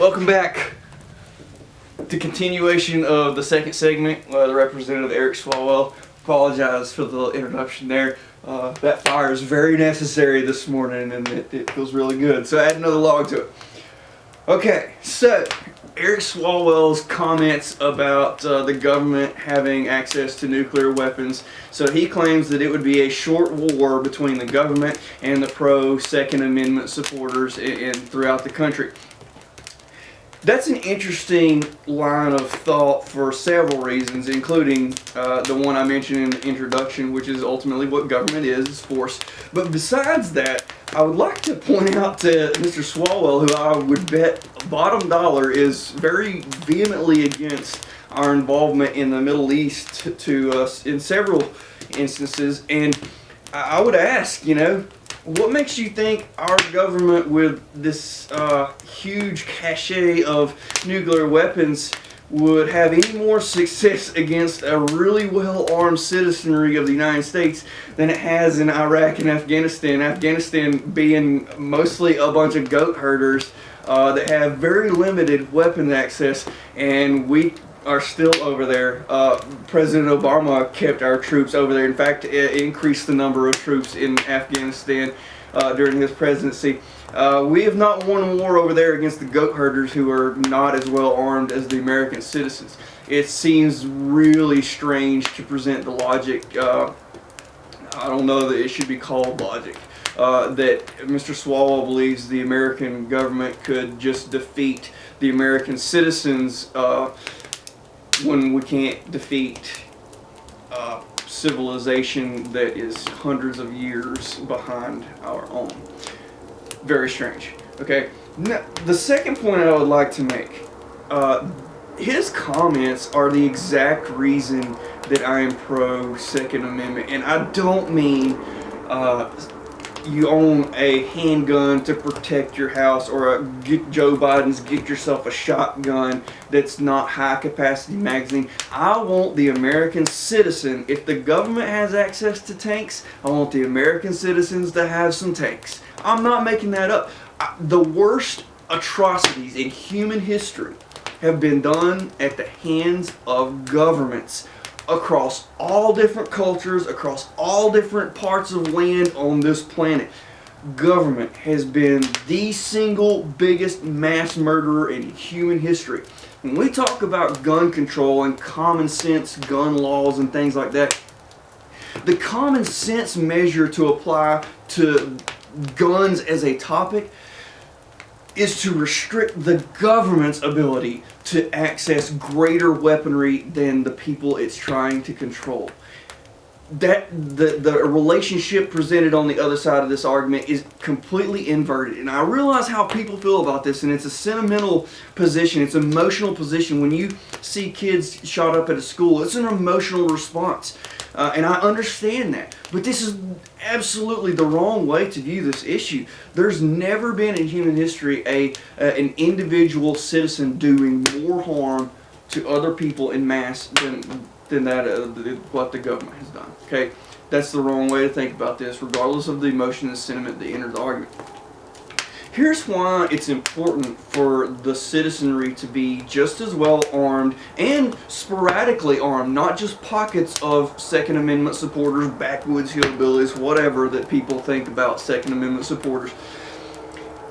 Welcome back to continuation of the second segment. The Representative Eric Swalwell. Apologize for the little introduction there. That fire is very necessary this morning and it feels really good. So add another log to it. Okay, so Eric Swalwell's comments about the government having access to nuclear weapons. So he claims that it would be a short war between the government and the pro-Second Amendment supporters throughout the country. That's an interesting line of thought for several reasons, including the one I mentioned in the introduction, which is ultimately what government is force. But besides that, I would like to point out to Mr. Swalwell, who I would bet bottom dollar is very vehemently against our involvement in the Middle East in several instances. And I would ask, what makes you think our government, with this huge cachet of nuclear weapons, would have any more success against a really well-armed citizenry of the United States than it has in Iraq and Afghanistan? Afghanistan being mostly a bunch of goat herders that have very limited weapon access, and we are still over there. President Obama kept our troops over there. In fact, increased the number of troops in Afghanistan during his presidency. We have not won a war over there against the goat herders, who are not as well armed as the American citizens. It seems really strange to present the logic, I don't know that it should be called logic, that Mr. Swalwell believes the American government could just defeat the American citizens when we can't defeat civilization that is hundreds of years behind our own. Very strange. Okay, now, the second point I would like to make, his comments are the exact reason that I am pro Second Amendment, and I don't mean you own a handgun to protect your house, or Joe Biden's get yourself a shotgun that's not high capacity magazine. I want the American citizen, if the government has access to tanks, I want the American citizens to have some tanks. I'm not making that up. The worst atrocities in human history have been done at the hands of governments across all different cultures, across all different parts of land on this planet. Government has been the single biggest mass murderer in human history. When we talk about gun control and common sense gun laws and things like that, the common sense measure to apply to guns as a topic is to restrict the government's ability to access greater weaponry than the people it's trying to control. That the relationship presented on the other side of this argument is completely inverted, and I realize how people feel about this, and it's a sentimental position, it's an emotional position. When you see kids shot up at a school, it's an emotional response, and I understand that, but this is absolutely the wrong way to view this issue. There's never been in human history an individual citizen doing more harm to other people in mass than what the government has done. Okay, that's the wrong way to think about this, regardless of the emotion and sentiment that entered the argument. Here's why it's important for the citizenry to be just as well armed and sporadically armed, not just pockets of Second Amendment supporters, backwoods hillbillies, whatever that people think about Second Amendment supporters.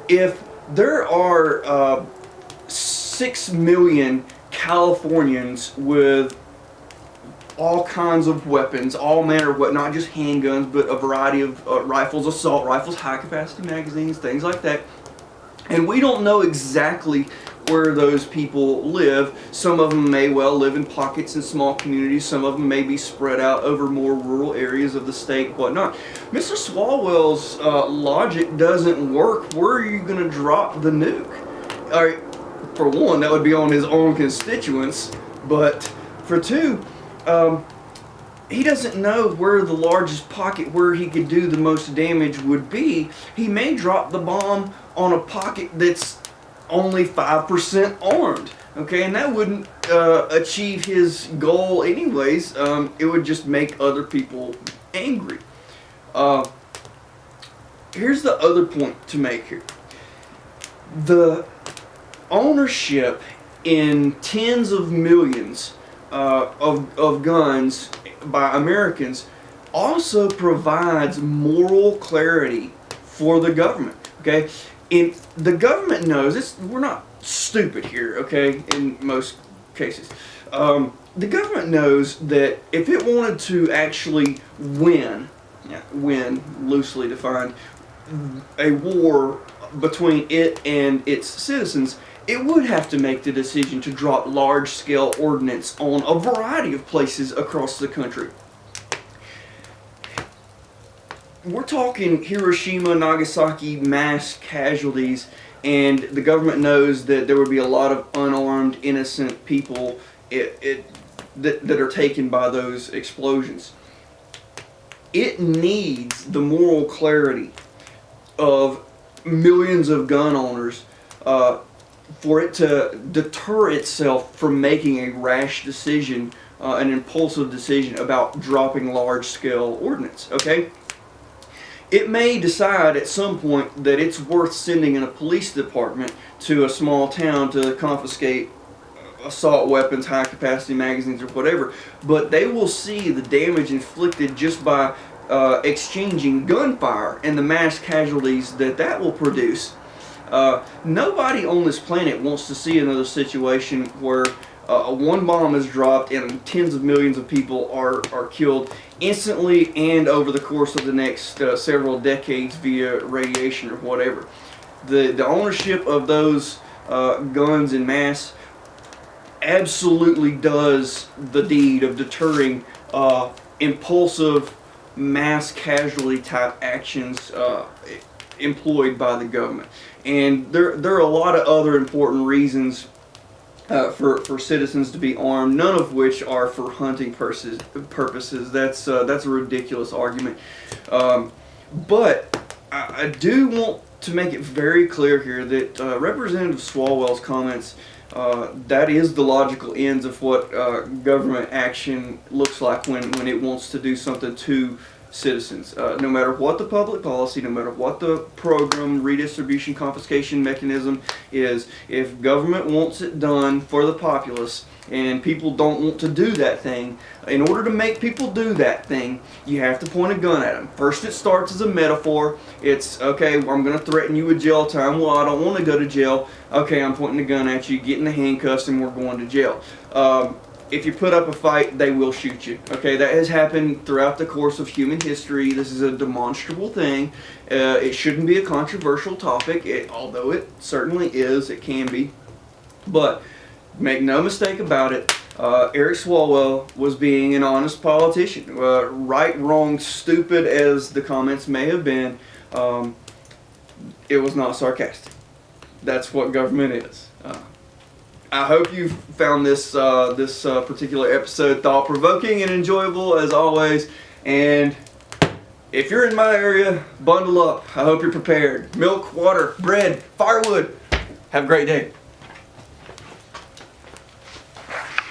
If there are 6 million Californians with all kinds of weapons, all manner of not just handguns, but a variety of rifles, assault rifles, high-capacity magazines, things like that. And we don't know exactly where those people live. Some of them may well live in pockets in small communities. Some of them may be spread out over more rural areas of the state, whatnot. Mr. Swalwell's logic doesn't work. Where are you going to drop the nuke? All right, for one, that would be on his own constituents, but for two, he doesn't know where the largest pocket where he could do the most damage would be. He may drop the bomb on a pocket that's only 5% armed. Okay, and that wouldn't achieve his goal anyways. It would just make other people angry. Here's the other point to make here. The ownership in tens of millions of guns by Americans also provides moral clarity for the government. Okay, and the government knows we're not stupid here. Okay, in most cases, the government knows that if it wanted to actually win, loosely defined, a war between it and its citizens, it would have to make the decision to drop large-scale ordnance on a variety of places across the country. We're talking Hiroshima, Nagasaki mass casualties, and the government knows that there would be a lot of unarmed, innocent people that are taken by those explosions. It needs the moral clarity of millions of gun owners for it to deter itself from making a rash decision, an impulsive decision about dropping large-scale ordnance. Okay? It may decide at some point that it's worth sending in a police department to a small town to confiscate assault weapons, high-capacity magazines, or whatever, but they will see the damage inflicted just by exchanging gunfire and the mass casualties that will produce. Nobody on this planet wants to see another situation where one bomb is dropped and tens of millions of people are killed instantly and over the course of the next several decades via radiation or whatever. The ownership of those guns en masse absolutely does the deed of deterring impulsive mass casualty type actions employed by the government. And there are a lot of other important reasons for citizens to be armed, none of which are for hunting purposes. That's a ridiculous argument. But I do want to make it very clear here that Representative Swalwell's comments, that is the logical ends of what government action looks like when it wants to do something to citizens. No matter what the public policy, no matter what the program, redistribution, confiscation mechanism is, if government wants it done for the populace and people don't want to do that thing, in order to make people do that thing, you have to point a gun at them. First, it starts as a metaphor. It's, okay, well, I'm going to threaten you with jail time. Well, I don't want to go to jail. Okay, I'm pointing a gun at you, get in the handcuffs, and we're going to jail. If you put up a fight, they will shoot you. Okay, that has happened throughout the course of human history. This is a demonstrable thing. It shouldn't be a controversial topic, although it certainly is. It can be. But make no mistake about it, Eric Swalwell was being an honest politician. Right, wrong, stupid as the comments may have been, it was not sarcastic. That's what government is. I hope you found this particular episode thought-provoking and enjoyable as always. And if you're in my area, bundle up. I hope you're prepared. Milk, water, bread, firewood. Have a great day.